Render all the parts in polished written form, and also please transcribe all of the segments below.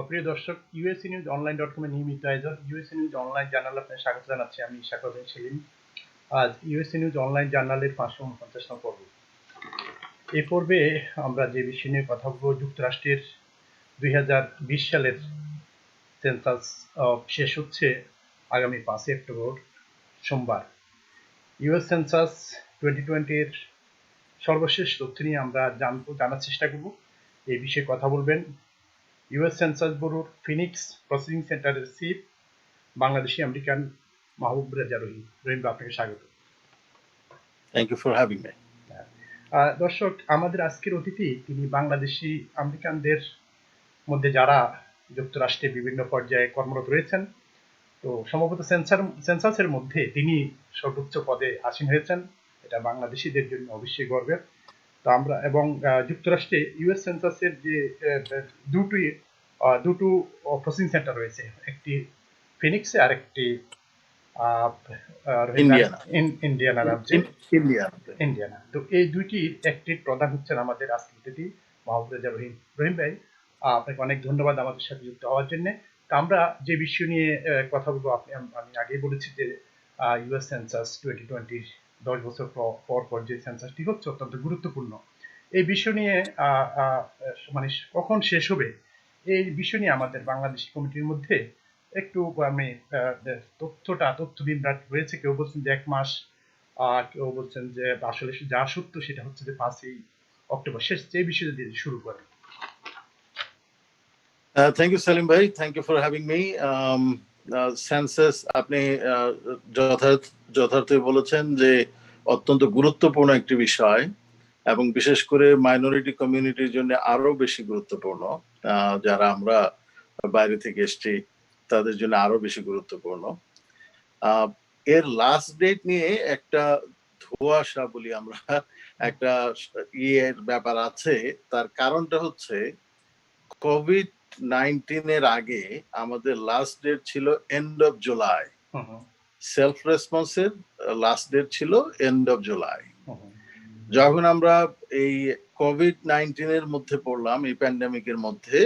প্রিয় দর্শক, USA news online .com এর নিয়মিত আয়োজন ইউএসএ নিউজ অনলাইন জার্নাল আপনার স্বাগত জানাচ্ছি। আমি ইশাক হোসেন সেলিম। আজ ইউএসএ নিউজ অনলাইন জার্নালের 549 নং পর্ব। এই পর্বে আমরা যে বিষয় নিয়ে কথা বলবো, যুক্তরাষ্ট্রের 2020 সালের সেন্সাস শেষ হচ্ছে আগামী 5 অক্টোবর সোমবার। ইউএস সেন্সাস 2020-র সর্বশেষ তথ্য নিয়ে আমরা জানার চেষ্টা করব। এই বিষয়ে কথা বলবেন ইউএস সেন্সাস ব্যুরোর ফিনিক্স প্রসেসিং সেন্টারের চিফ বাংলাদেশি আমেরিকান মাহবুব রেজা রহিম। রহিম, আপনাকে স্বাগত। Thank you for having me. দর্শক, আমাদের আজকের অতিথি তিনি বাংলাদেশি আমেরিকানদের মধ্যে যারা যুক্তরাষ্ট্রে বিভিন্ন পর্যায়ে কর্মরত রয়েছেন। তো সম্ভবত সেন্সাসের মধ্যে তিনি সর্বোচ্চ পদে আসীন হয়েছেন। এটা বাংলাদেশিদের জন্য অবশ্যই গর্বের। তো আমরা এবং যুক্তরাষ্ট্রে ইউএস সেন্সাসের যে দুটো প্রসেসিং সেন্টার রয়েছে, একটি ফিনিক্সে আর একটি ইন্ডিয়ানা। তো এই দুইটির একটি প্রধান হচ্ছেন আমাদের আজকের অতিথি মাহবুব রেজা রহিম। রহিম ভাই, আপনাকে অনেক ধন্যবাদ আমাদের সাথে যুক্ত হওয়ার জন্য। তো আমরা যে বিষয় নিয়ে কথা বলবো, আমি আগেই বলেছি যে ইউএস সেন্সাস 2020 10 বছর পর যে সেন্সাসটি হচ্ছে অত্যন্ত গুরুত্বপূর্ণ। এই বিষয় নিয়ে মানে কখন শেষ হবে এই বিষয় নিয়ে আমাদের বাংলাদেশি কমিটির মধ্যে একটু আমি তথ্যবিভ্রাট হয়েছে। কেউ বলছেন যে 1 মাস, কেউ বলছেন যে আসলে যা সত্য সেটা হচ্ছে যে 5 অক্টোবর শেষ। যে বিষয়ে দিয়ে শুরু করেন। থ্যাংক ইউ সেলিম ভাই, thank you for having me. Census আপনি যথার্থই বলেছেন যে অত্যন্ত গুরুত্বপূর্ণ একটি বিষয়, এবং বিশেষ করে মাইনরিটি কমিউনিটির জন্য আরো বেশি গুরুত্বপূর্ণ। যারা আমরা বাইরে থেকে এসেছি তাদের জন্য আরো বেশি গুরুত্বপূর্ণ। এর লাস্ট ডেট নিয়ে একটা ধোঁয়াশা বলি আমরা, একটা ইয়ের ব্যাপার আছে। তার কারণটা হচ্ছে কোভিড-19 এর আগে আমাদের লাস্ট ডেট ছিল এন্ড অফ জুলাই। সেলফ রেসপন্সের লাস্ট ডেট ছিল এন্ড অফ জুলাই। যখন আমরা এই কোভিড-19 এর মধ্যে পড়লাম, এই প্যান্ডেমিকের মধ্যে,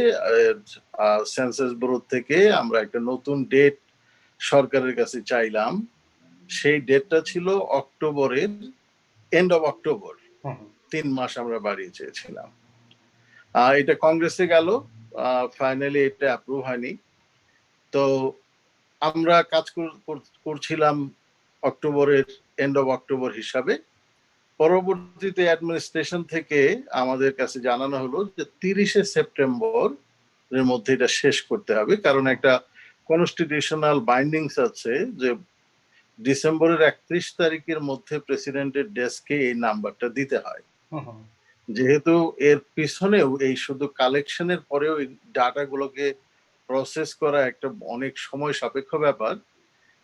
সেন্সাস ব্যুরো থেকে আমরা একটা নতুন ডেট সরকারের কাছে চাইলাম। সেই ডেটটা ছিল অক্টোবরের এন্ড অফ অক্টোবর। 3 মাস আমরা বাড়িয়ে চেয়েছিলাম। এটা কংগ্রেসে গেল, ফাইনালি এটা অ্যাপ্রুভ হয়নি। তো আমরা কাজ করছিলাম অক্টোবরের এন্ড অফ অক্টোবর হিসাবে। পরবর্তীতে অ্যাডমিনিস্ট্রেশন থেকে আমাদের কাছে জানানো হলো যে 30 সেপ্টেম্বর এর মধ্যে এটা শেষ করতে হবে, কারণ একটা কনস্টিটিউশনাল বাইন্ডিংস আছে যে ডিসেম্বরের 31 তারিখের মধ্যে প্রেসিডেন্টের ডেস্কে এই নাম্বারটা দিতে হয়। যেহেতু এর পিছনেও এই শুধু কালেকশনের পরেও এই ডাটাগুলোকে প্রসেস করা একটা অনেক সময় সাপেক্ষ ব্যাপার,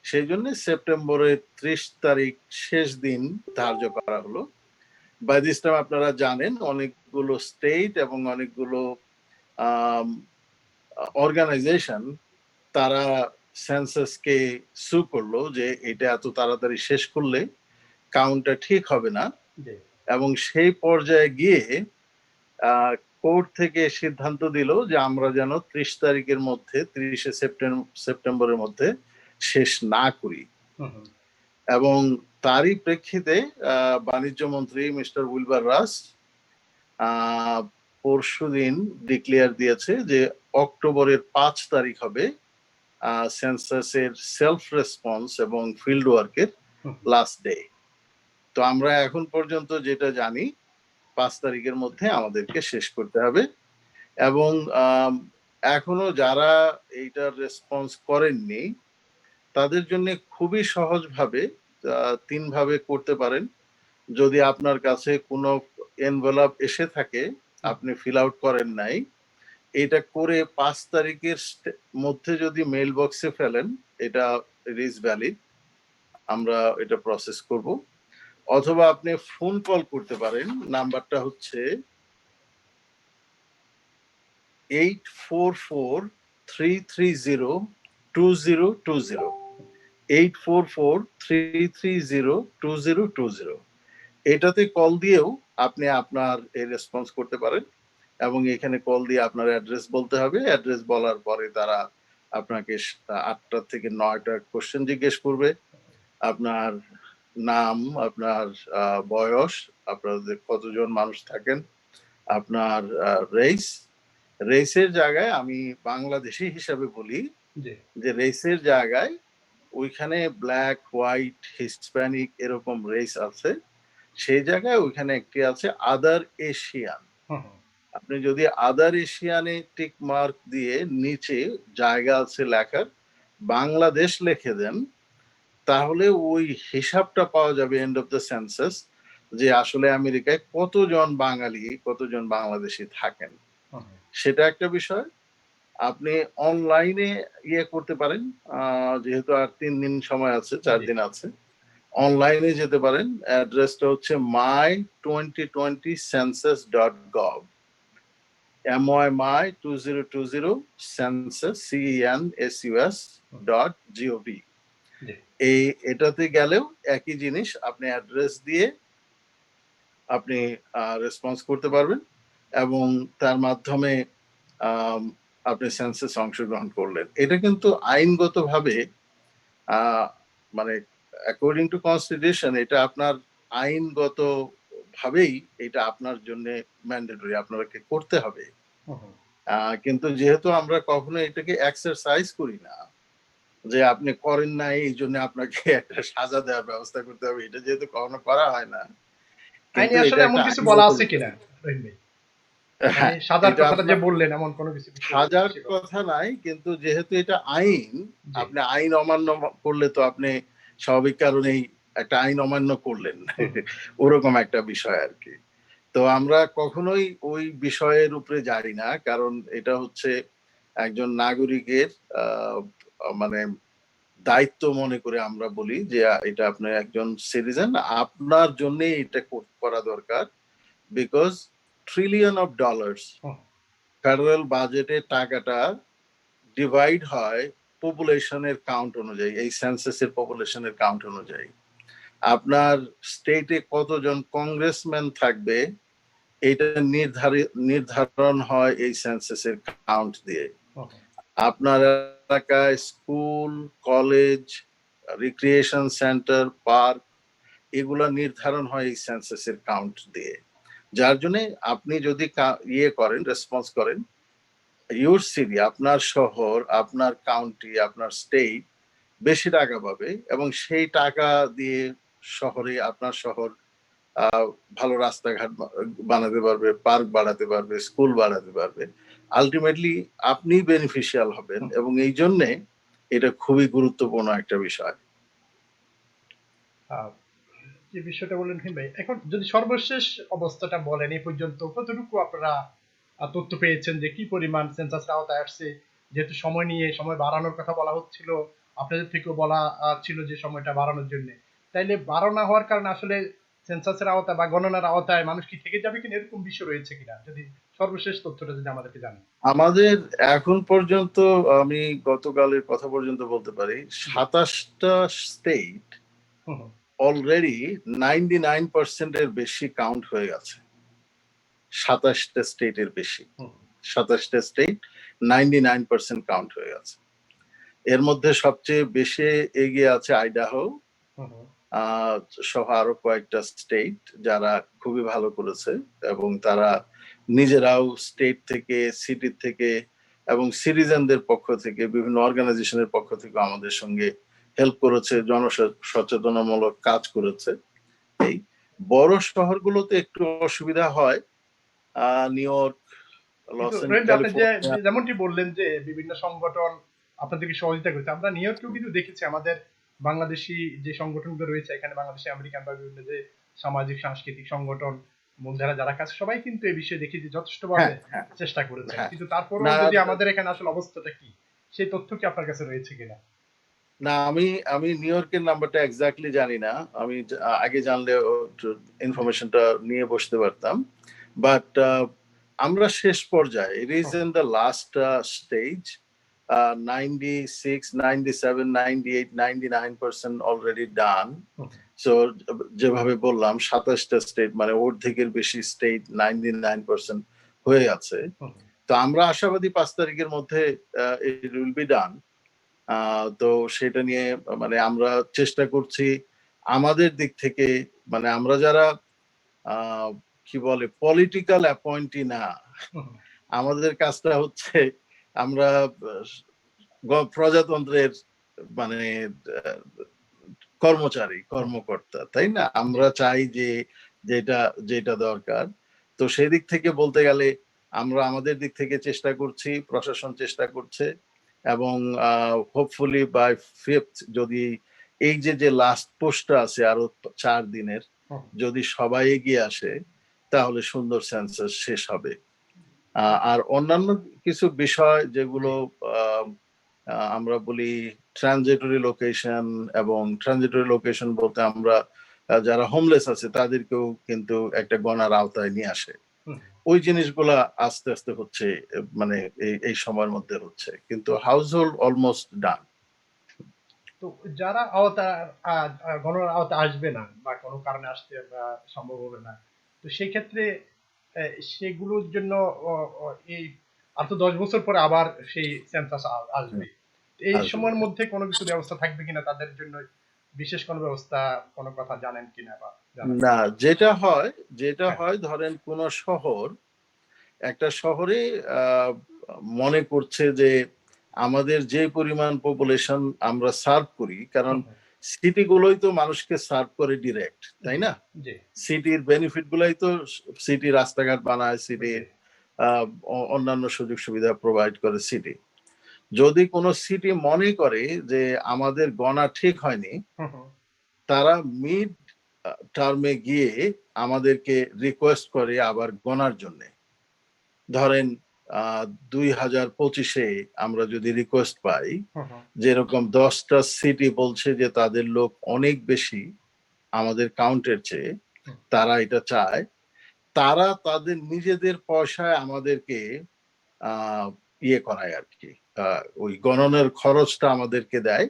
সেই জন্য সেপ্টেম্বরের 30 তারিখ শেষ দিন ধার্য করা হলো। বাই দিস টাইম আপনারা জানেন অনেকগুলো স্টেট এবং অনেকগুলো অর্গানাইজেশন তারা সেন্সাসকে সু করলো যে এটা এত তাড়াতাড়ি শেষ করলে কাউন্টটা ঠিক হবে না, এবং সেই পর্যায়ে গিয়ে কোর্ট থেকে সিদ্ধান্ত দিল যে আমরা যেন 30 তারিখের মধ্যে 30 সেপ্টেম্বরের মধ্যে শেষ না করি। এবং তারই প্রেক্ষিতে বাণিজ্য মন্ত্রী মিস্টার উইলবার রাস পরশুদিন ডিক্লেয়ার দিয়েছে যে অক্টোবরের 5 তারিখ হবে সেন্সাসের সেলফ রেসপন্স এবং ফিল্ড ওয়ার্কের লাস্ট ডে। তো আমরা এখন পর্যন্ত যেটা জানি 5 তারিখের মধ্যে আমাদেরকে শেষ করতে হবে। এবং এখনো যারা এইটার রেসপন্স করেননি তাদের জন্য খুবই সহজভাবে 3 ভাবে করতে পারেন। যদি আপনার কাছে কোনো এনভেলপ এসে থাকে, আপনি ফিল আউট করেন নাই, এটা করে 5 তারিখের মধ্যে যদি মেইল বক্সে ফেলেন, এটা ইজ ভ্যালিড, আমরা এটা প্রসেস করব। অথবা আপনি ফোন কল করতে পারেন, নাম্বারটা হচ্ছে 844-330-2020, 844-330-2020। এটাতে কল দিয়েও আপনি আপনার এই রেসপন্স করতে পারেন। এবং এখানে কল দিয়ে আপনার অ্যাড্রেস বলতে হবে। অ্যাড্রেস বলার পরে তারা আপনাকে 8টা থেকে 9টা কোশ্চেন জিজ্ঞেস করবে। আপনার নাম, আপনার বয়স, আপনাদের কতজন মানুষ থাকেন, আপনার রেসের জায়গায় আমি বাংলাদেশি হিসাবে বলি যে রেসের জায়গায় ওইখানে ব্ল্যাক, হোয়াইট, হিস্প্যানিক এরকম রেস আছে, সেই জায়গায় ওইখানে একটি আছে আদার এশিয়ান। আপনি যদি আদার এশিয়ানে টিক মার্ক দিয়ে নিচে জায়গা আছে লেখার বাংলাদেশ লিখে দেন, তাহলে ওই হিসাবটা পাওয়া যাবে এন্ড অফ দ্য সেন্সাস যে আসলে আমেরিকায় কতজন বাঙালি, কতজন বাংলাদেশি থাকেন। সেটা একটা বিষয়। আপনি অনলাইনে করতে পারেন, যেহেতু আর 3 দিন সময় আছে, 4 দিন আছে, অনলাইনে যেতে পারেন। অ্যাড্রেসটা হচ্ছে my2020census.gov, my2020 census census.gov। এটাতে গেলেও একই জিনিস, আপনি অ্যাড্রেস দিয়ে আপনি রেসপন্স করতে পারবেন এবং তার মাধ্যমে আপনি সেন্সাস অংশগ্রহণ করলেন। এটা কিন্তু আইনগতভাবে মানে অ্যাকর্ডিং টু কনস্টিটিউশন এটা আপনার আইনগত ভাবেই এটা আপনার জন্য ম্যান্ডেটরি, আপনাকে করতে হবে। কিন্তু যেহেতু আমরা কখনো এটাকে এক্সারসাইজ করি না, যে আপনি করেন না এই জন্য আপনাকে একটা সাজা দেওয়ার ব্যবস্থা করতে হবে, এটা যেহেতু কখনো করা হয় না। আইনে আসলে এমন কিছু বলা আছে কিনা মানে সাজার কথাটা যে বললেন, এমন কোনো কিছু সাজার কথা নাই, কিন্তু যেহেতু এটা আইন, আপনি আইন অমান্য করলে তো আপনি স্বাভাবিক কারণেই একটা আইন অমান্য করলেন, ওরকম একটা বিষয় আর কি। তো আমরা কখনোই ওই বিষয়ের উপরে যাই না, কারণ এটা হচ্ছে একজন নাগরিকের মানে দায়িত্ব মনে করে আমরা বলি যে এটা আপনার একজন সিটিজেন, আপনার জন্য এটা করা দরকার। Because trillion of dollars federal বাজেটে টাকাটা ডিভাইড হয় পপুলেশনের কাউন্ট অনুযায়ী, এই সেন্সাসের পপুলেশনের কাউন্ট অনুযায়ী। আপনার স্টেটে কতজন কংগ্রেসম্যান থাকবে এটা নির্ধারণ হয় এই সেন্সাসের কাউন্ট দিয়ে। আপনার এলাকায় school, college, recreation centre, park এগুলা নির্ধারণ হয় এই সেন্সাসের কাউন্ট দিয়ে। যার জন্য আপনি যদি করেন, রেসপন্স করেন, ইউর সিটি, আপনার শহর, আপনার কাউন্টি, আপনার স্টেট বেশি টাকা পাবে এবং সেই টাকা দিয়ে শহরে আপনার শহর ভালো রাস্তাঘাট বানাতে পারবে, পার্ক বাড়াতে পারবে, স্কুল বাড়াতে পারবে। আলটিমেটলি আপনি বেনিফিশিয়াল হবেন এবং এই জন্য এটা খুবই গুরুত্বপূর্ণ একটা বিষয়। যে বিষয়টা বললেন ভাই, এখন যদি সর্বশেষ অবস্থাটা বলেন, এই পর্যন্ত কতটুকু আপনারা তথ্য পেয়েছেন যে কি পরিমাণ সেন্সাসের আওতায় আসছে? যেহেতু সময় নিয়ে সময় বাড়ানোর কথা বলা হচ্ছিল, আপনাদের থেকেও বলা ছিল যে সময়টা বাড়ানোর জন্য, তাইলে বাড়ানো হওয়ার কারণে আসলে সেন্সাসের আওতায় বা গণনার আওতায় মানুষ কি থেকে যাবে কিনা, এরকম বিষয় রয়েছে কিনা, যদি সর্বশেষ তথ্যটা যদি আমাদেরকে জানেন। আমাদের এখন পর্যন্ত, আমি গতকালের কথা পর্যন্ত বলতে পারি, 27টা স্টেট অলরেডি 99% এর বেশি কাউন্ট হয়ে গেছে। 27টা স্টেটের বেশি, 27টা স্টেট 99% কাউন্ট হয়ে গেছে। এর মধ্যে সবচেয়ে বেশি এগিয়ে আছে আইডাহো সহ আরো কয়েকটা স্টেট যারা খুবই ভালো করেছে এবং তারা নিজেরাও স্টেট থেকে, সিটি থেকে এবং সিটিজেনদের পক্ষ থেকে, বিভিন্ন অর্গানাইজেশনের পক্ষ থেকে আমাদের সঙ্গে হেল্প করেছে, জনসচেতনামূলক কাজ করেছে। এই বড় শহরগুলোতে একটু অসুবিধা হয়, নিউ ইয়র্ক, লস অ্যাঞ্জেলেস, যেমনটি বললেন যে বিভিন্ন সংগঠন আপনাদেরকে সহযোগিতা করেছে, আমরা নিউ ইয়র্কেও কিন্তু দেখেছি আমাদের বাংলাদেশি যে সংগঠনগুলো রয়েছে এখানে, বাংলাদেশি আমেরিকান বা বিভিন্ন যে সামাজিক সাংস্কৃতিক সংগঠন, মূলধারা যারা কাছে, সবাই কিন্তু এই বিষয়ে দেখি যে যথেষ্টভাবে চেষ্টা করেছে। কিন্তু তারপরেও যদি আমাদের এখানে আসলে অবস্থাটা কি, সেই তথ্য কি আপনার কাছে রয়েছে কিনা? না, আমি নিউ ইয়র্কের নাম্বারটা এক্স্যাক্টলি জানি না। আমি আগে জানলে ইনফরমেশনটা নিয়ে বসতে পারতাম। বাট আমরা শেষ পর্যায়ে, it is in the last stage, 96, 97, 98, 99% already done. So যেভাবে বললাম 27টা স্টেট, মানে অর্ধেকের বেশি স্টেট 99% হয়ে আছে। হুম, তো আমরা আশাবাদী 5 তারিখের মধ্যে ইট উইল বি ডান। তো সেটা নিয়ে মানে আমরা চেষ্টা করছি আমাদের দিক থেকে, মানে আমরা যারা আহ, কি বলে পলিটিক্যাল অ্যাপয়েন্টি না, হুম, আমাদের কাজটা হচ্ছে আমরা প্রজাতন্ত্রের মানে আহ, কর্মচারী কর্মকর্তা, তাই না? আমরা চাই যে যেটা যেটা দরকার। তো সেই দিক থেকে বলতে গেলে আমরা আমাদের দিক থেকে চেষ্টা করছি, প্রশাসন চেষ্টা করছে, এবং হোপফুলি বাই 5th যদি এই যে লাস্ট পোস্টটা আছে আরো 4 দিনের, হুম। যদি সবাই এগিয়ে আসে তাহলে সুন্দর সেন্সাস শেষ হবে। আর অন্যান্য কিছু বিষয় যেগুলো আহ, আমরা বলি ট্রানজিটরি লোকেশন, এবং ট্রানজিটরি লোকেশন বলতে আমরা যারা হোমলেস আছে তাদেরকেও কিন্তু একটা গণার আওতায় নিয়ে আসে। হুম। ওই জিনিসগুলা আস্তে আস্তে হচ্ছে, মানে এই সময়ের মধ্যে হচ্ছে, কিন্তু হাউস হোল্ড অলমোস্ট ডান। তো যারা আওতা গণনার আওতায় আসবে না বা কোনো কারণে আসতে সম্ভব হবে না, তো সেই ক্ষেত্রে সেগুলোর জন্য এই আর তো 10 বছর পরে আবার সেই সেন্সাস আসবে। তো এই আসবে। সময়ের মধ্যে কোনো কিছু ব্যবস্থা থাকবে কিনা তাদের জন্য, বিশেষ কোনো ব্যবস্থা, কোনো কথা জানেন কিনা বা জানেন? না, যেটা হয় যেটা হ্যাঁ। হয় ধরেন কোন শহর, একটা শহরে আহ, মনে করছে যে আমাদের যে পরিমাণ পপুলেশন আমরা সার্ভ করি, কারণ হুম, হুম। সিটি গুলোই তো মানুষকে সার্ভ করে ডিরেক্ট, তাই জি, না? জি, সিটির বেনিফিট গুলাই তো, সিটি রাস্তাঘাট বানায়, সিটি জি। অন্যান্য সুযোগ সুবিধা প্রোভাইড করে সিটি। যদি কোনো সিটি মনে করে যে আমাদের গণা ঠিক হয়নি, হুম, হুম। তারা মিড টার্মে গিয়ে আমাদেরকে রিকোয়েস্ট করে আবার গণার জন্য। ধরেন 2025-এ আমরা যদি রিকোয়েস্ট পাই, হুম, হুম। যেরকম 10টা সিটি বলছে যে তাদের লোক অনেক বেশি আমাদের কাউন্টের চেয়ে, হুম। তারা এটা চায়, তারা তাদের নিজেদের পয়সায় আমাদেরকে আহ ইয়ে করায় আর কি, ওই গণনের খরচটা আমাদেরকে দেয়।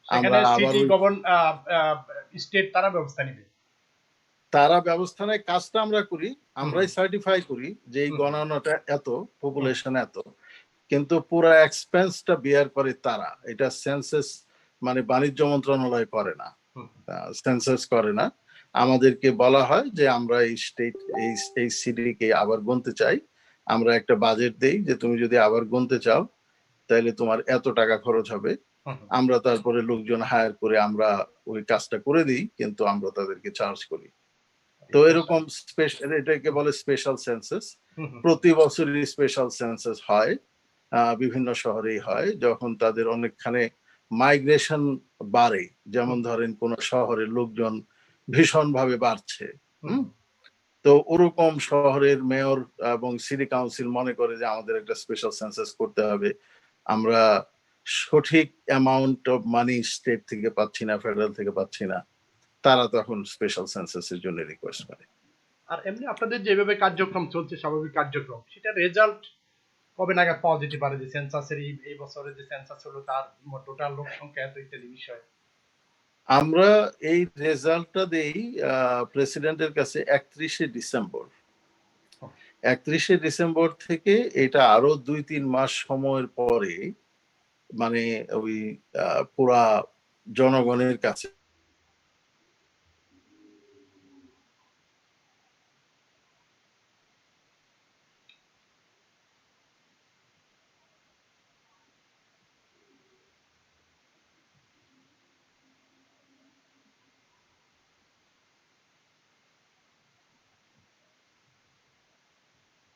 সেখানে আমরা আবার সিটি ওই স্টেট তারা ব্যবস্থা নিবে। তারা ব্যবস্থা নেয়, কাজটা আমরা করি, হুম, আমরাই সার্টিফাই করি যে এই হুম, গণনাটা এত, হুম, পপুলেশন এত, কিন্তু পুরো এক্সপেন্সটা বিয়ার করে তারা। এটা সেন্সাস মানে বাণিজ্য মন্ত্রণালয় করে না, হুম, সেন্সাস করে না। আমাদেরকে বলা হয় যে আমরা এই স্টেট এই এই সিটিকে আবার গুনতে চাই, আমরা একটা বাজেট দেই যে তুমি যদি আবার গুনতে চাও তাহলে তোমার এত টাকা খরচ হবে। হুম, হুম। আমরা তারপরে লোকজন হায়ার করে আমরা ওই কাজটা করে দিই, কিন্তু আমরা তাদেরকে চার্জ করি। তো এরকম স্পেশাল, এটাকে বলে স্পেশাল সেন্সাস। হুম, হুম। প্রতি বছরই স্পেশাল সেন্সাস হয়, বিভিন্ন শহরেই হয়, যখন তাদের অনেকখানে মাইগ্রেশন বাড়ে। যেমন হুম, ধরেন কোন শহরের লোকজন ভীষণ ভাবে বাড়ছে, হুম, হুম, তো ওরকম শহরের মেয়র এবং সিটি কাউন্সিল মনে করে যে আমাদের একটা স্পেশাল সেন্সাস করতে হবে, আমরা সঠিক অ্যামাউন্ট অফ মানি স্টেট থেকে পাচ্ছি না, ফেডারেল থেকে পাচ্ছি না, তারা তখন স্পেশাল সেন্সাসের জন্য রিকোয়েস্ট করে। আর এমনি আপনাদের যেভাবে কার্যক্রম চলছে, স্বাভাবিক কার্যক্রম, সেটা রেজাল্ট কবে নাগাদ পাওয়া যেতে পারে? যে সেন্সাসের এই বছরে যে সেন্সাস হলো তার টোটাল লোক সংখ্যা এত ইত্যাদি বিষয়। আমরা এই রেজাল্টটা দেই প্রেসিডেন্টের কাছে 31শে ডিসেম্বর। 31শে ডিসেম্বর থেকে এটা আরো 2-3 মাস সময়ের পরে, মানে ওই পুরা জনগণের কাছে।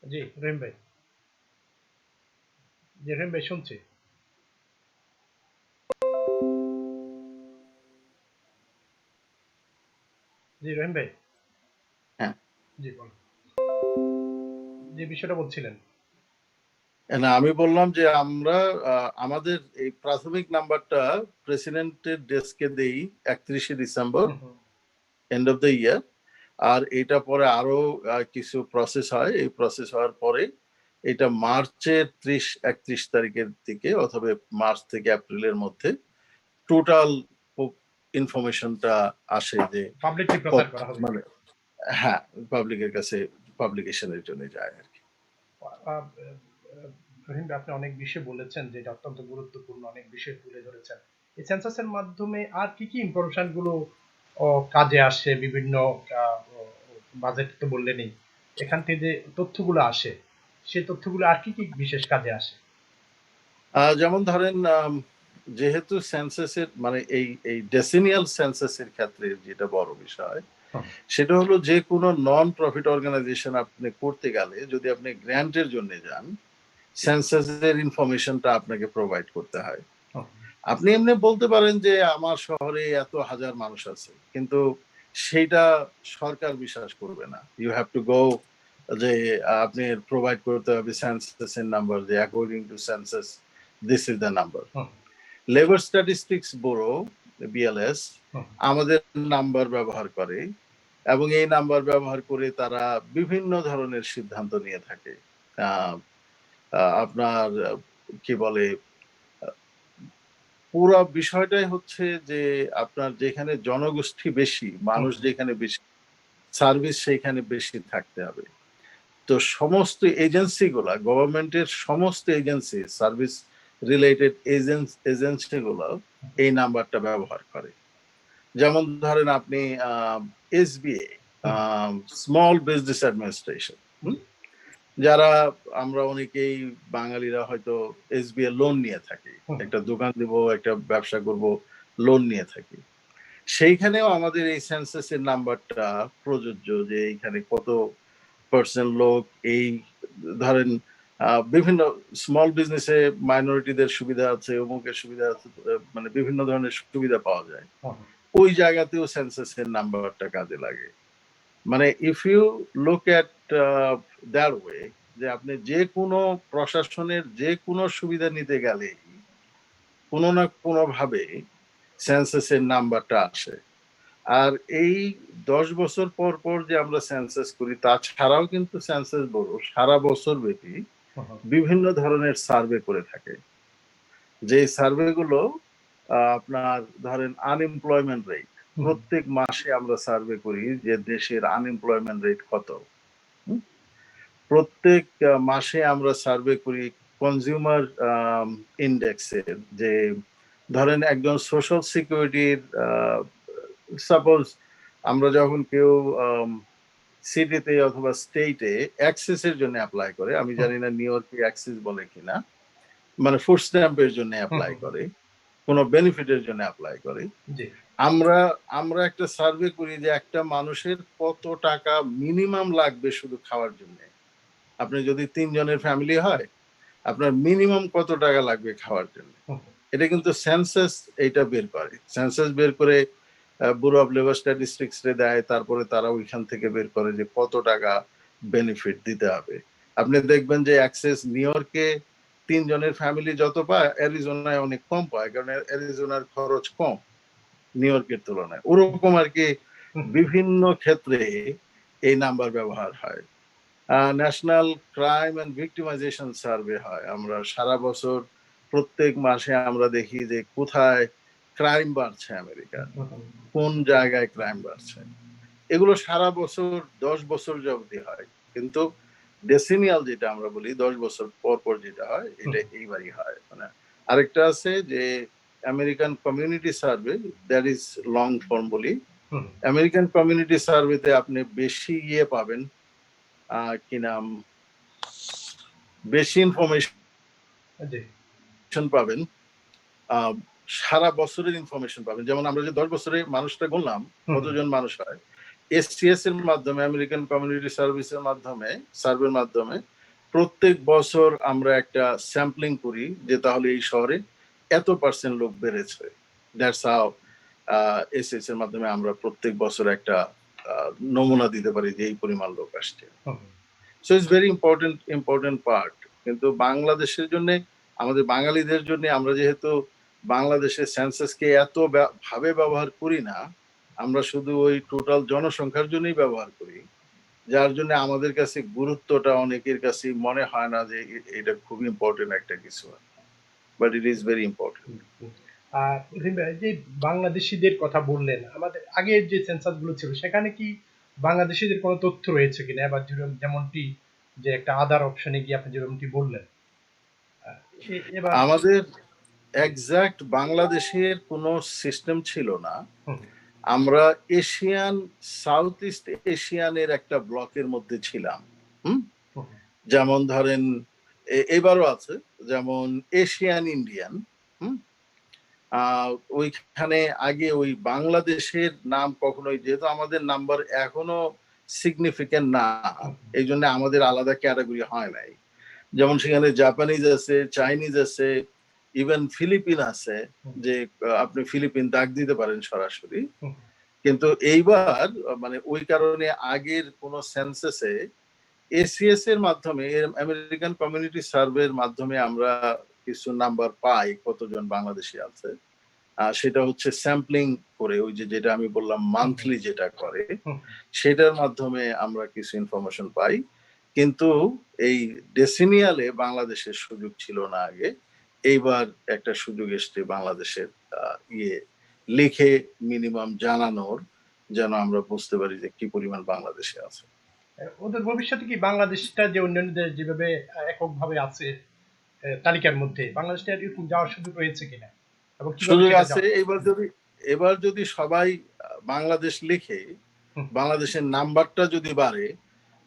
জি, রহিম ভাই। জি, রহিম ভাই শুনছি। জি, রহিম ভাই। হ্যাঁ, জি, বলুন। যে বিষয়টা বলছিলেন। না আমি বললাম যে আমরা আমাদের এই প্রাথমিক নাম্বারটা প্রেসিডেন্টের ডেস্কে দেই 31শে ডিসেম্বর, hmm, hmm. End of the year. আর এটা পরে আরো কিছু প্রসেস হয়, এই প্রসেস হওয়ার পরে এটা মার্চের 30-31 তারিখের দিকে, অথবা মার্চ থেকে এপ্রিলের মধ্যে টোটাল ইনফরমেশনটা আসে যে পাবলিকলি প্রচার কত, করা হবে। মানে হ্যাঁ, পাবলিকের কাছে পাবলিকেশনের জন্য যায় আর কি। আহ, রহিম ভাই, আপনি অনেক বিষয় বলেছেন, যেটা অত্যন্ত গুরুত্বপূর্ণ, অনেক বিষয় তুলে ধরেছেন। এই সেন্সাসের মাধ্যমে আর কি কি ইনফরমেশন গুলো কাজে আসে? বিভিন্ন বাজেট তো বললেনই, এখান থেকে যে তথ্যগুলো আসে, সেই তথ্যগুলো আর কি কি বিশেষ কাজে আসে? যেমন ধরেন যেহেতু সেন্সাসের মানে এই এই ডেসিনিয়াল সেন্সাসের ক্ষেত্রে যেটা বড় বিষয়, হুম, সেটা হলো যে কোনো নন প্রফিট অর্গানাইজেশন আপনি করতে গেলে যদি আপনি গ্র্যান্টের জন্য যান, সেন্সাসের ইনফরমেশনটা আপনাকে প্রোভাইড করতে হয়। হুম, আপনি এমনি বলতে পারেন যে আমার শহরে এত হাজার মানুষ আছে, কিন্তু সেইটা সরকার বিশ্বাস করবে না। ইউ হ্যাভ টু গো, যে আপনি প্রোভাইড করতে হবে সেন্সাসের নাম্বার, যে according to census this is the number. Hmm, labour statistics bureau, BLS, hmm, আমাদের নাম্বার ব্যবহার করে, এবং এই নাম্বার ব্যবহার করে তারা বিভিন্ন ধরনের সিদ্ধান্ত নিয়ে থাকে। আহ, আপনার কি বলে, পুরো বিষয়টাই হচ্ছে যে আপনার যেখানে জনগোষ্ঠী বেশি, হুম, মানুষ যেখানে বেশি, সার্ভিস সেইখানে বেশি থাকতে হবে। তো সমস্ত এজেন্সি গুলা, গভর্নমেন্টের সমস্ত এজেন্সি, সার্ভিস রিলেটেড এজেন্সি গুলো এই নাম্বারটা ব্যবহার করে। যেমন ধরেন আপনি এসবিএ, হুম, স্মল বিজনেস অ্যাডমিনিস্ট্রেশন, যারা আমরা অনেকেই বাঙালিরা হয়তো এসবিএ লোন নিয়ে থাকি, হুম, একটা দোকান দিব, একটা ব্যবসা করব, লোন নিয়ে থাকি। সেইখানেও আমাদের এই সেন্সাসের নাম্বারটা প্রযোজ্য, যে এইখানে কত পার্সেন্ট লোক এই ধরেন বিভিন্ন স্মল বিজনেসে মাইনরিটিদের সুবিধা আছে, অমুকের সুবিধা আছে, মানে বিভিন্ন ধরনের সুবিধা পাওয়া যায়। হুম, ওই জায়গাতেও সেন্সাসের নাম্বারটা কাজে লাগে। মানে if you look at that way, যে আপনি যে কোনো প্রশাসনের যে কোনো সুবিধা নিতে গেলে কোনো না কোনো ভাবে সেন্সাসের নাম্বারটা আসে। আর এই 10 বছর পর পর যে আমরা সেন্সাস করি, তাছাড়াও কিন্তু সেন্সাস ব্যুরো সারা বছর ব্যাপী হুম, হুম, বিভিন্ন ধরনের সার্ভে করে থাকে। যে সার্ভে গুলো আপনার ধরেন আনএমপ্লয়মেন্ট রেট, হুম, প্রত্যেক মাসে আমরা সার্ভে করি যে দেশের আনএমপ্লয়মেন্ট রেট কত। হুম? প্রত্যেক মাসে আমরা সার্ভে করি কনজিউমার ইন্ডেক্সের, যে ধরেন একজন সোশ্যাল সিকিউরিটির, সাপোজ আমরা যখন কেউ সিটিতে অথবা স্টেটে অ্যাক্সেসের জন্য অ্যাপ্লাই করে, আমি হুম, জানি না নিউ ইয়র্কে অ্যাক্সেস বলে কিনা, মানে ফুড স্ট্যাম্পের জন্য হুম, অ্যাপ্লাই হুম, করে, কোনো বেনিফিটের জন্য অ্যাপ্লাই করে, জি, আমরা আমরা একটা সার্ভে করি যে একটা মানুষের কত টাকা মিনিমাম লাগবে শুধু খাওয়ার জন্য। আপনি যদি 3 জনের ফ্যামিলি হয়, আপনার মিনিমাম কত টাকা লাগবে খাওয়ার জন্য। হুম, এটা কিন্তু সেন্সাস এইটা বের করে, সেন্সাস বের করে ব্যুরো অফ লেবার স্ট্যাটিস্টিক্স রে দেয়, তারপরে তারা ওইখান থেকে বের করে যে কত টাকা বেনিফিট দিতে হবে। আপনি দেখবেন যে অ্যাক্সেস নিউ ইয়র্কে 3 জনের ফ্যামিলি যত পায়, অ্যারিজোনায় অনেক কম পায়, কারণ অ্যারিজোনার খরচ কম নিউ ইয়র্কের তুলনায়। ওরকম আর কি হুম, বিভিন্ন ক্ষেত্রে এই নাম্বার ব্যবহার হয়। National crime and victimisation survey হয়, আমরা সারা বছর প্রত্যেক মাসে আমরা দেখি যে কোথায় ক্রাইম বাড়ছে আমেরিকার, হুম, হুম, কোন জায়গায় ক্রাইম বাড়ছে। এগুলো সারা বছর 10 বছর অবধি হয়, কিন্তু ডেসিনিয়াল যেটা আমরা বলি 10 বছর পর পর যেটা হয়, হুম, এটা এইবারই হয়। মানে আরেকটা আছে যে American community survey, that is long form বলি। হুম, আমেরিকান কমিউনিটি সার্ভেতে আপনি বেশি ইয়ে পাবেন, কি নাম, বেশি ইনফরমেশন জি, পাবেন, আহ, সারা বছরের ইনফরমেশন পাবেন। যেমন আমরা যে 10 বছরে মানুষটা গুনলাম হুম, হুম, কতজন মানুষ হয়, এসসিএস এর মাধ্যমে, আমেরিকান কমিউনিটি সার্ভিসের মাধ্যমে, সার্ভের মাধ্যমে প্রত্যেক বছর আমরা একটা স্যাম্পলিং করি, যে তাহলে এই শহরে এত পার্সেন্ট লোক বেড়েছে। দ্যাটস হাউ এসএস এর মাধ্যমে আমরা প্রত্যেক বছর একটা নমুনা দিতে পারি যে এই পরিমাণ লোক আসছে। Hmm, so it's very important, important part. কিন্তু বাংলাদেশের জন্য, আমাদের বাঙালিদের জন্য, আমরা যেহেতু বাংলাদেশের সেন্সাসকে এত ভাবে ব্যবহার করি না, আমরা শুধু ওই টোটাল জনসংখ্যার জন্যই ব্যবহার করি, যার জন্য আমাদের কাছে গুরুত্বটা অনেকের কাছে মনে হয় না যে এটা খুব ইম্পর্টেন্ট একটা কিছু, but it is very important. Hmm, hmm. আর রহিম ভাই, যে বাংলাদেশিদের কথা বললেন, আমাদের আগের যে সেন্সাস গুলো ছিল, সেখানে কি বাংলাদেশিদের কোনো তথ্য রয়েছে কিনা? এবার যেমনটি যে একটা আদার অপশনে গিয়ে আপনি যেরকমটি বললেন। এবার আমাদের এক্সাক্ট বাংলাদেশের কোনো সিস্টেম ছিল না। হুম, আমরা এশিয়ান, সাউথ ইস্ট এশিয়ানের একটা ব্লকের মধ্যে ছিলাম। হুম, হুম, যেমন ধরেন এবারও আছে, যেমন এশিয়ান ইন্ডিয়ান। হুম, ওইখানে আগে ওই বাংলাদেশের নাম কখনোই, যেহেতু আমাদের নাম্বার এখনো সিগনিফিকেন্ট না, হুম, এই জন্য আমাদের আলাদা ক্যাটাগরি হয় নাই। যেমন সেখানে জাপানিজ আছে, চাইনিজ আছে, ইভেন ফিলিপিন আছে, হুম, যে আপনি ফিলিপিন ডাক দিতে পারেন সরাসরি। হুম, কিন্তু এইবার মানে ওই কারণে আগের কোন সেন্সাসে এসিএস এর মাধ্যমে, আমেরিকান কমিউনিটি সার্ভের মাধ্যমে আমরা কিছু নাম্বার পাই কতজন বাংলাদেশি আছে। সেটা হচ্ছে স্যাম্পলিং করে, ওই যে যেটা আমি বললাম হুম, মান্থলি যেটা করে, হুম। সেটার মাধ্যমে আমরা কিছু ইনফরমেশন পাই। কিন্তু এই ডেসিনিয়ালে বাংলাদেশের সুযোগ ছিল না আগে। এইবার একটা সুযোগ এসছে বাংলাদেশের ইয়ে লিখে মিনিমাম জানানোর, যেন আমরা বুঝতে পারি যে কি পরিমাণ বাংলাদেশে আছে। ওদের ভবিষ্যতে কি বাংলাদেশটা যে অন্যান্য দেশ যেভাবে এককভাবে আছে তালিকার মধ্যে, বাংলাদেশটা এরকম যাওয়ার সুযোগ রয়েছে কিনা এবং কিভাবে সুযোগ সেটা আছে। যাওয়া? এবার যদি সবাই বাংলাদেশ লিখে, হুম, বাংলাদেশের নাম্বারটা যদি বাড়ে,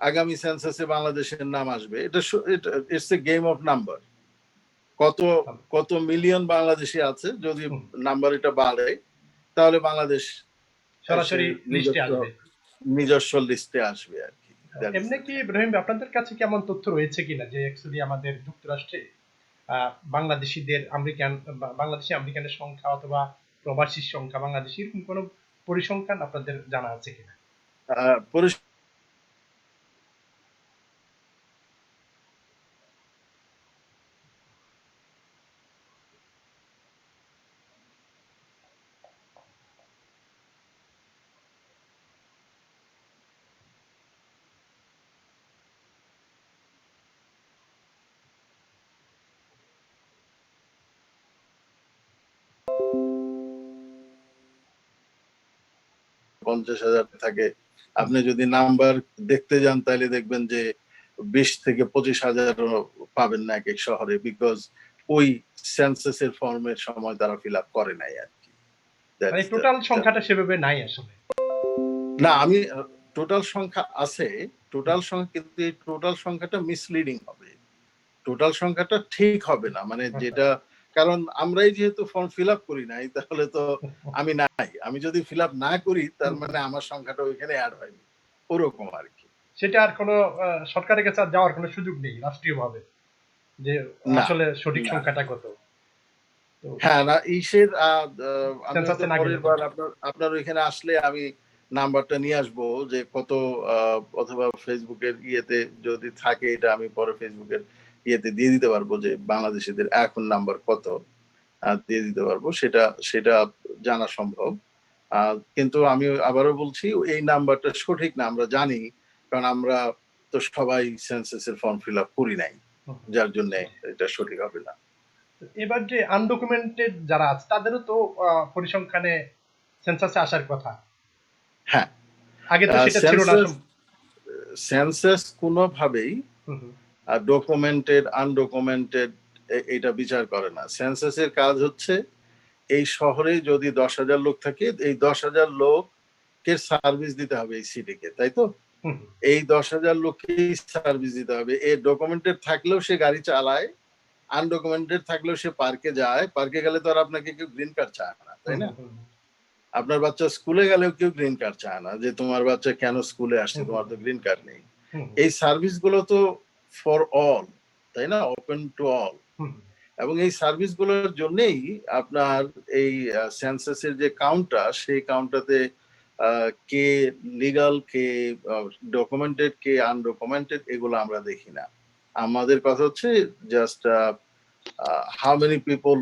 আগামী সেন্সাসে বাংলাদেশের নাম আসবে। এটা it's a game of number. কত হুম, কত মিলিয়ন বাংলাদেশি আছে, যদি হুম। নাম্বার এটা বাড়ে, তাহলে বাংলাদেশ এসে সরাসরি লিস্টে নিজস্ব আসবে। নিজস্ব লিস্টে আসবে আর কি। দ্যাট ইজ এমনি দ্য কি থিং। ইব্রাহিম ভাই, আপনাদের কাছে কি এমন তথ্য রয়েছে কিনা যে অ্যাকচুয়ালি আমাদের যুক্তরাষ্ট্রে বাংলাদেশিদের বাংলাদেশি আমেরিকানের সংখ্যা অথবা প্রবাসীর সংখ্যা, বাংলাদেশি এরকম কোনো পরিসংখ্যান আপনাদের জানা আছে কিনা? পরিষ্কার ৳50,000 থাকে। হুম, আপনি যদি নাম্বার দেখতে যান তাহলে দেখবেন যে 20,000 থেকে 25,000 পাবেন না এক এক শহরে, বিকজ ওই সেন্সাসের ফর্মের সময় তারা ফিল আপ করে নাই আর কি। দ্যাট মানে ইজ টোটাল দ্য। সংখ্যাটা সেভাবে নাই আসলে। না, আমি টোটাল সংখ্যা আছে, হুম, টোটাল সংখ্যা, কিন্তু এই টোটাল সংখ্যাটা মিসলিডিং হবে। টোটাল সংখ্যাটা ঠিক হবে না, মানে আচ্ছা। যেটা, কারণ আমরাই যেহেতু ফর্ম ফিল আপ করি নাই, তাহলে তো আমি নাই, আমি যদি ফিল আপ না করি তার হুম, মানে আমার সংখ্যাটা ওইখানে অ্যাড হয়নি, ওরকম আর কি। সেটা আর কোনো সরকারের কাছে আর যাওয়ার কোনো সুযোগ নেই রাষ্ট্রীয়ভাবে যে না, আসলে সঠিক না। সংখ্যাটা কত। তো হ্যাঁ, না ইসের আমি হয়তো সেন্সাসে না গেলে পরের বার পরে। আপনার ওইখানে আসলে আমি নাম্বারটা নিয়ে আসবো, যে কত, অথবা ফেসবুকের ইয়েতে যদি থাকে, এটা আমি পরে ফেসবুকের ইয়েতে দিয়ে দিতে পারবো, যে বাংলাদেশিদের এখন নাম্বার কত, দিয়ে দিতে পারবো। সেটা সেটা জানা সম্ভব। কিন্তু আমি আবারও বলছি, এই নাম্বারটা সঠিক না আমরা জানি, কারণ আমরা তো সবাই সেন্সাসের ফর্ম ফিল আপ করি নাই, হুম, যার জন্য এটা সঠিক হবে না। এবার যে আনডকুমেন্টেড যারা আছে তাদেরও তো পরিসংখ্যানে সেন্সাসে আসার কথা। হ্যাঁ, আগে তো সেটা ছিল না সেন্সাস সেন্সাস কোনোভাবেই হুম, হুম, ডকুমেন্টেড আনডকুমেন্টেড এটা বিচার করে না। সেন্সাসের কাজ হচ্ছে, এই শহরে যদি 10,000 লোক থাকে, এই 10,000 লোককে সার্ভিস দিতে হবে এই সিটিকে, তাই তো? হুম, এই 10,000 লোককেই সার্ভিস দিতে হবে। এ ডকুমেন্টেড থাকলেও সে গাড়ি চালায়, আনডকুমেন্টেড থাকলেও সে পার্কে যায়। পার্কে গেলে তো আর আপনাকে কেউ গ্রিন কার্ড চায় না, তাই হুম, না? হুম, আপনার বাচ্চা স্কুলে গেলেও কেউ গ্রিন কার্ড চায় না, যে তোমার বাচ্চা কেন স্কুলে আসছে, হুম, তোমার তো গ্রিন কার্ড নেই। হুম, এই সার্ভিস গুলো তো ফর অল, তাই না, ওপেন টু অল। হুম, এবং এই সার্ভিস গুলোর জন্যই আপনার এই সেন্সাসের যে কাউন্টটা, সেই কাউন্টটাতে কে লিগাল, কে ডকুমেন্টেড, কে আনডকুমেন্টেড, এগুলো আমরা দেখি না। আমাদের কথা হচ্ছে জাস্ট হাউ মেনি পিপল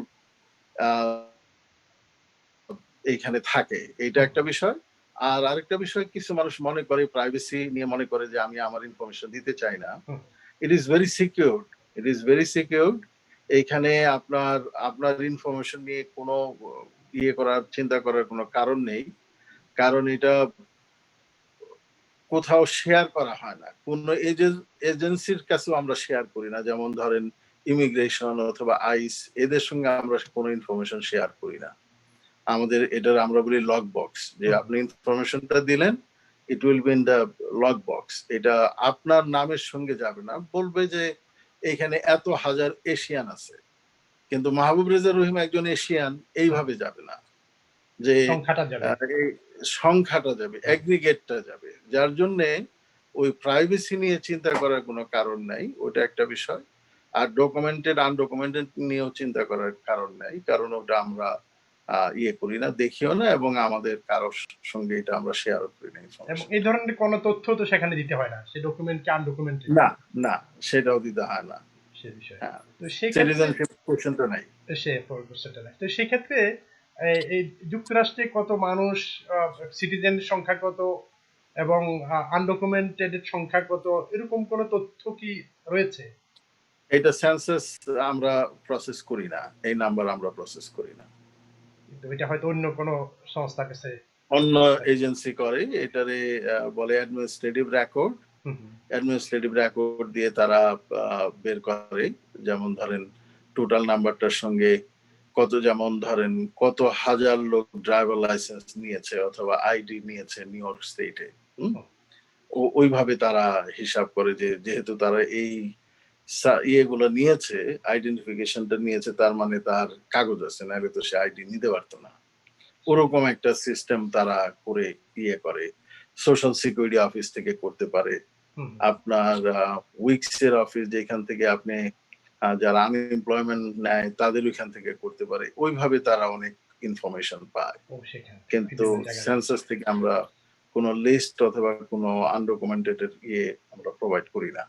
এইখানে থাকে, এইটা হুম। একটা বিষয়। আর আরেকটা বিষয়, কিছু মানুষ মনে করে প্রাইভেসি নিয়ে, মনে করে যে আমি আমার ইনফরমেশন দিতে চাই না। Hmm. It is very secured, it is very secured. এইখানে আপনার আপনার ইনফরমেশন নিয়ে কোনো ইয়ে করার, চিন্তা করার কোনো কারণ নেই। কারণ এটা কোথাও শেয়ার করা হয় না, কোনো এজেন্সির কাছেও আমরা শেয়ার করি না। যেমন ধরেন ইমিগ্রেশন অথবা আইস, এদের সঙ্গে আমরা কোনো ইনফরমেশন শেয়ার করি না। আমাদের এটার আমরা বলি লগ বক্স, যে আপনি ইনফরমেশনটা দিলেন, it will be in the log box. এটা আপনার নামের সঙ্গে যাবে না, বলবে যে এখানে এত হাজার এশিয়ান আছে, কিন্তু মাহবুব রেজা রহিম একজন এশিয়ান, এইভাবে যাবে না, যে সংখ্যাটা যাবে। এই সংখ্যাটা যাবে, অ্যাগ্রিগেটটা যাবে। যার জন্য ওই প্রাইভেসি নিয়ে চিন্তা করার কোনো কারণ নাই, ওটা একটা বিষয়। আর ডকুমেন্টেড আনডকুমেন্টেড নিয়েও চিন্তা করার কারণ নাই, কারণ ওটা আমরা ইয়ে করি না, দেখিও না, এবং আমাদের কারোর সঙ্গে এটা আমরা শেয়ার করি না। এবং এই ধরনের কোনো তথ্য তো সেখানে দিতে হয় না, সে ডকুমেন্ট কি আনডকুমেন্টেড না, না, সেটাও দিতে হয় না। সে বিষয়ে। হ্যাঁ, তো সেই ক্ষেত্রে সিটিজেনশিপ কোশ্চেনটা নাই। সে সেটা নাই। তো সেই ক্ষেত্রে এই যুক্তরাষ্ট্রে কত মানুষ, সিটিজেন সংখ্যা কত এবং আনডকুমেন্টেড সংখ্যা কত, এরকম কোন তথ্য কি রয়েছে? এটা সেন্সাস আমরা প্রসেস করি না, এই নাম্বার আমরা প্রসেস করি না। কিন্তু এটা হয়তো অন্য কোন সংস্থার কাছে অন্য এজেন্সি করে, এটারে বলে অ্যাডমিনিস্ট্রেটিভ রেকর্ড। অ্যাডমিনিস্ট্রেটিভ রেকর্ড দিয়ে তারা বের করে, যেমন ধরেন টোটাল নাম্বারটার সঙ্গে কত, যেমন ধরেন কত হাজার লোক ড্রাইভার লাইসেন্স নিয়েছে অথবা আইডি নিয়েছে নিউ ইয়র্ক স্টেটে। ওইভাবে তারা হিসাব করে যে যেহেতু তারা এই ইয়েগুলো নিয়েছে, আইডেন্টিফিকেশনটা নিয়েছে, তার মানে তার কাগজ আছে, নাহলে তো সে আইডি নিতে পারতো না। ওরকম একটা সিস্টেম তারা করে ইয়ে করে। সোশ্যাল সিকিউরিটি অফিস থেকে করতে পারে, আপনার উইক্স এর অফিস যেখান থেকে আপনি যারা আনএমপ্লয়মেন্ট নেয় তাদের ওইখান থেকে করতে পারে। ওইভাবে তারা অনেক ইনফরমেশন পায়, কিন্তু সেন্সাস থেকে আমরা কোনো লিস্ট অথবা কোনো আনডকুমেন্টেড ইয়ে আমরা প্রোভাইড করি না।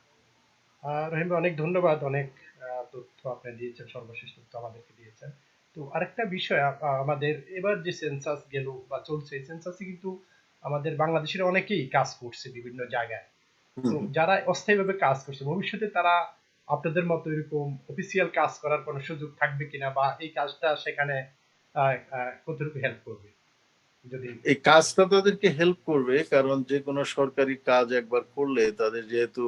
রহিম ভাই, অনেক ধন্যবাদ, অনেক তথ্য আপনি দিয়েছেন, সর্বশেষ তথ্য আমাদেরকে দিয়েছেন। তো আরেকটা বিষয়, আমাদের এবার যে সেন্সাস গেল বা চলছে, সেন্সাসে কিন্তু আমাদের বাংলাদেশের অনেকেই কাজ করছে বিভিন্ন জায়গায়। তো যারা অস্থায়ীভাবে কাজ করছে, ভবিষ্যতে তারা আপনাদের মতো এরকম অফিসিয়াল কাজ করার কোনো সুযোগ থাকবে কিনা, বা এই কাজটা সেখানে কতটুকু হেল্প করবে? যদি এই কাজটা তাদেরকে হেল্প করবে, কারণ যে কোনো সরকারি কাজ একবার করলে তাদের যেহেতু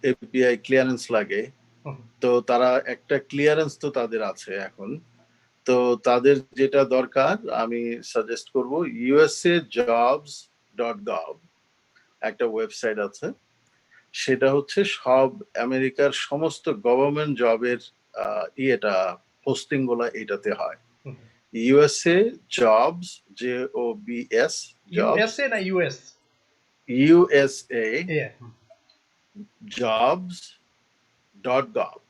এপিআই ক্লিয়ারেন্স লাগে, তো তারা একটা ক্লিয়ারেন্স তো তাদের আছে এখন। তো তাদের যেটা দরকার, আমি সাজেস্ট করব USA.jobs.gov একটা ওয়েবসাইট আছে, সেটা হচ্ছে সব আমেরিকার সমস্ত গভর্নমেন্ট জবের ইয়েটা, পোস্টিং গুলা এটাতে হয়। USA jobs, JOBS jobs, USA না ইউএস? USA jobs.gov।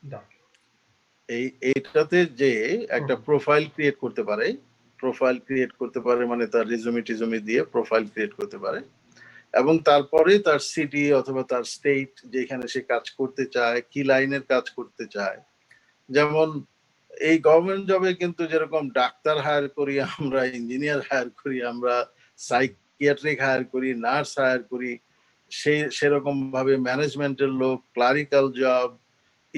এইটাতে যে একটা প্রোফাইল ক্রিয়েট করতে পারে, প্রোফাইল ক্রিয়েট করতে পারে মানে তার রিজুমি টিজুমি দিয়ে প্রোফাইল ক্রিয়েট করতে পারে, এবং তারপরে তার সিটি অথবা তার স্টেট যেখানে সে কাজ করতে চায়, কি লাইনের কাজ করতে চায়। যেমন এই গভর্নমেন্ট জবে কিন্তু যেরকম ডাক্তার হায়ার করি আমরা, ইঞ্জিনিয়ার হায়ার করি আমরা, সাইকিয়াট্রিক হায়ার করি, নার্স হায়ার করি, সেরকম ভাবে ম্যানেজমেন্টের লোক, ক্লারিক্যাল জব,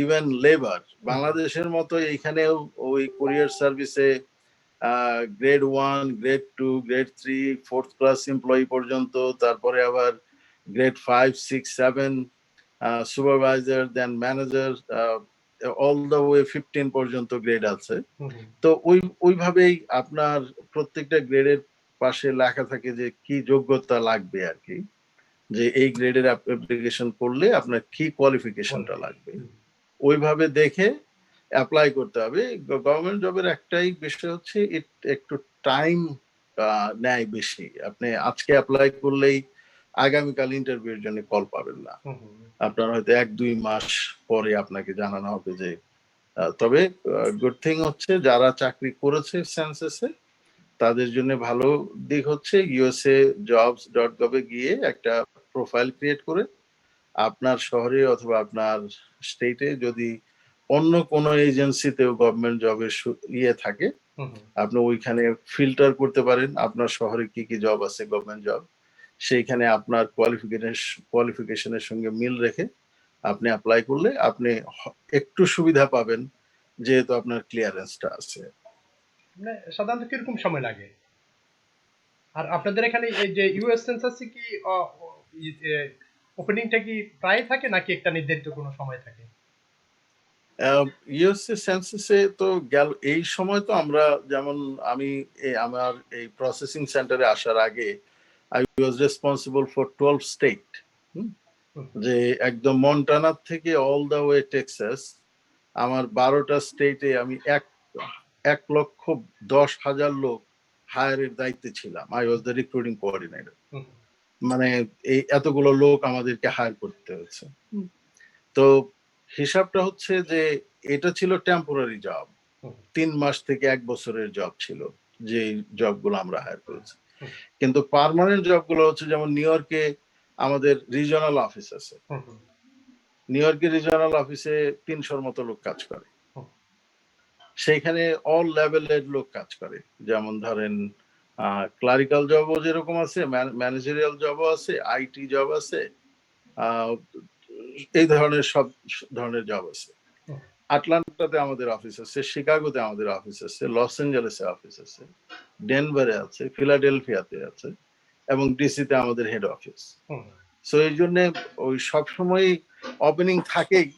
ইভেন লেবার। বাংলাদেশের মতো এইখানেও ওই কুরিয়ার সার্ভিসে grade 1, grade 2, grade 3, 4th class employee পর্যন্ত, তারপরে আবার grade 5, 6, 7 supervisor, then manager, all the way 15 পর্যন্ত গ্রেড আছে। তো ওইভাবেই আপনার প্রত্যেকটা গ্রেডের পাশে লেখা থাকে যে কি যোগ্যতা লাগবে আর কি, যে এই গ্রেডের অ্যাপ্লিকেশন করলে আপনার কি কোয়ালিফিকেশনটা লাগবে, ওইভাবে দেখে অ্যাপ্লাই করতে হবে। গভর্নমেন্ট জবের একটাই বিষয় হচ্ছে একটু টাইম নেয় বেশি। আপনি আজকে অ্যাপ্লাই করলেই আগামীকাল ইন্টারভিউর জন্য কল পাবেন না, আপনার হয়তো 1-2 মাস পরে আপনাকে জানানো হবে যে। তবে গুড থিং হচ্ছে যারা চাকরি করেছে সেন্সাসে তাদের জন্য ভালো দিক হচ্ছে USA.jobs.gov এ গিয়ে একটা প্রোফাইল ক্রিয়েট করে আপনার শহরে অথবা আপনার স্টেটে যদি অন্য কোনো এজেন্সিতেও গভর্নমেন্ট জবের ইয়ে থাকে, আপনি ওইখানে ফিল্টার করতে পারেন আপনার শহরে কি কি জব আছে গভর্নমেন্ট জব, সেইখানে আপনার কোয়ালিফিকেশনের সঙ্গে মিল রেখে আপনি অ্যাপ্লাই করলে আপনি একটু সুবিধা পাবেন, যেহেতু আপনার ক্লিয়ারেন্সটা আছে। মানে সাধারণত কিরকম সময় লাগে? আর আপনাদের এখানে এই যে ইউএস সেন্সাসে কি ওপেনিংটা কি প্রায় থাকে নাকি একটা নির্ধারিত কোনো সময় থাকে? ইউএসএ সেন্সাসে তো গেল এই সময় তো আমরা যেমন আমি আমার এই প্রসেসিং সেন্টারে আসার আগে I was responsible for 12 state, যে একদম মন্টানা থেকে অল দ্য ওয়ে টেক্সাস, আমার 12টা স্টেটে আমি 1,10,000 লোক হায়ারের দায়িত্বে ছিলাম। I was the recruiting coordinator. মানে এই এতগুলো লোক আমাদেরকে হায়ার করতে হয়েছে। তো হিসাবটা হচ্ছে যে এটা ছিল টেম্পোরারি জব, 3 মাস থেকে 1 বছরের জব ছিল যে জবগুলো আমরা হায়ার করেছি। কিন্তু পার্মানেন্ট জবগুলো হচ্ছে যেমন নিউ ইয়র্কে আমাদের রিজিওনাল অফিস আছে, নিউ ইয়র্কের রিজিওনাল অফিসে 300-র মতো লোক কাজ করে। সেইখানে অল লেভেলের লোক কাজ করে, যেমন ধরেন ক্লারিক্যাল জবও যেরকম আছে, ম্যানেজারিয়াল জবও আছে, আইটি জব আছে, এই ধরনের সব ধরনের জব আছে। আটলান্টাতে আমাদের অফিস আছে, শিকাগোতে আমাদের অফিস আছে, লস এঞ্জেলেসে অফিস আছে, ডেনভারে আছে, ফিলাডেলফিয়াতে আছে, এবং ডিসিতে আমাদের হেড অফিস। সো এই জন্য ওই সবসময় ওপেনিং থাকেই,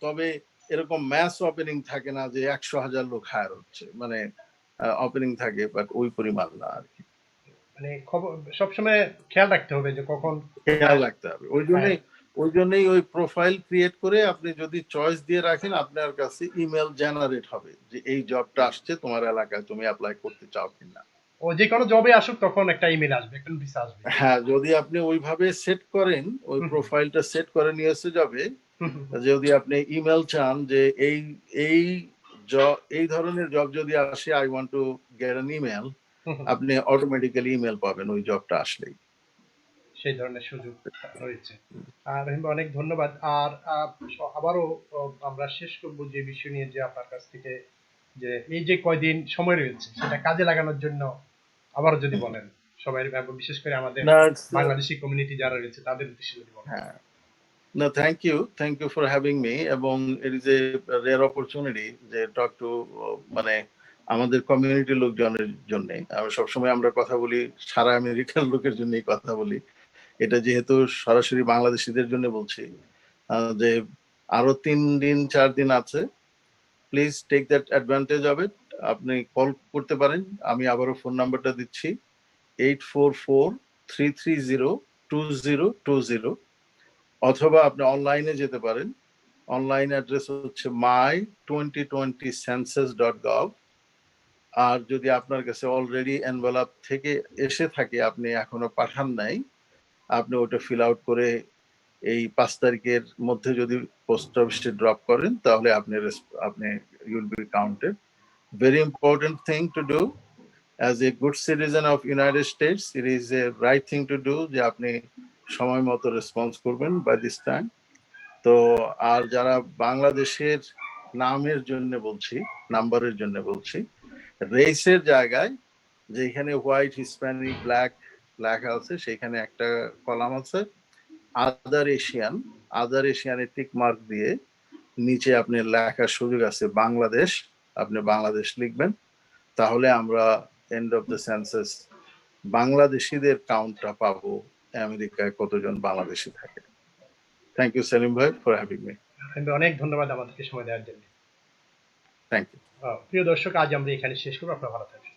তবে এরকম ম্যাস ওপেনিং থাকে না যে 100,000 লোক হায়ার হচ্ছে, মানে ওপেনিং থাকে বাট ওই পরিমাণ না আর কি। মানে খবর সবসময় খেয়াল রাখতে হবে যে কখন খেয়াল রাখতে হবে। ওই জন্যই ওই প্রোফাইল ক্রিয়েট করে আপনি যদি চয়েস দিয়ে রাখেন, আপনার কাছে ইমেল জেনারেট হবে যে এই জবটা আসছে তোমার এলাকায়, তুমি অ্যাপ্লাই করতে চাও কিনা। ও যে কোনো জবে আসুক তখন একটা ইমেল আসবে, একটা নোটিশ আসবে। হ্যাঁ, যদি আপনি ওইভাবে সেট করেন, ওই প্রোফাইলটা সেট করে নিয়ে এসে যাবে, যদি আপনি ইমেল চান যে এই এই এই ধরনের জব যদি আসে, I want to get an email, আপনি অটোমেটিক্যালি ইমেল পাবেন ওই জবটা আসলেই। সেই ধরনের সুযোগ রয়েছে। আর অনেক ধন্যবাদ। আর আবারও আমরা শেষ করবো যে বিষয় নিয়ে, যে আপনার কাছ থেকে যে এই যে কয়দিন সময় রয়েছে সেটা কাজে লাগানোর জন্য আবারও যদি বলেন, সবাই বিশেষ করে আমাদের বাংলাদেশি কমিউনিটি যারা রয়েছে তাদের উদ্দেশ্যে যদি বলেন। হ্যাঁ, না, thank you for having me, এবং it is a rare opportunity যে টক টু, মানে আমাদের কমিউনিটি লোকজনের জন্য। সবসময় আমরা কথা বলি সারা আমেরিকার লোকের জন্যই কথা বলি, এটা যেহেতু সরাসরি বাংলাদেশিদের জন্য বলছি, যে আরো 3-4 দিন আছে, please take that advantage of it. আপনি কল করতে পারেন, আমি আবারও ফোন নাম্বারটা দিচ্ছি, 844-330-2020, অথবা আপনি অনলাইনে যেতে পারেন। অনলাইন অ্যাড্রেস হচ্ছে my2020census.gov। আর যদি আপনার কাছে অলরেডি এনভেলপ থেকে এসে থাকে, আপনি এখনো পাঠান নাই, আপনি ওটা ফিল আউট করে এই 5 তারিখের মধ্যে যদি পোস্ট অফিসে ড্রপ করেন, তাহলে আপনি you'll be counted. Very important thing to do as a good citizen of United states, it is A right thing to do, যে আপনি সময় মতো রেসপন্স করবেন বাই দিস টাইম। তো আর যারা বাংলাদেশের নামের জন্য বলছি, নাম্বারের জন্য বলছি, রেসের জায়গায় যেখানে হোয়াইট, হিসপ্যানিক, ব্ল্যাক লেখা আছে, সেখানে একটা কলাম আছে আদার এশিয়ানে টিক মার্ক দিয়ে নিচে আপনি লেখার সুযোগ আছে বাংলাদেশ, আপনি বাংলাদেশ লিখবেন, তাহলে আমরা এন্ড অফ দ্য সেন্সাস বাংলাদেশিদের কাউন্টটা পাবো, আমেরিকায় কতজন বাংলাদেশি থাকে। থ্যাংক ইউ সেলিম ভাই ফর হ্যাভিং মি। অনেক ধন্যবাদ আমাদেরকে সময় দেওয়ার জন্য। Thank you. প্রিয় দর্শক, আজ আমরা এখানে শেষ করবো। আপনারা ভালো থাকবেন।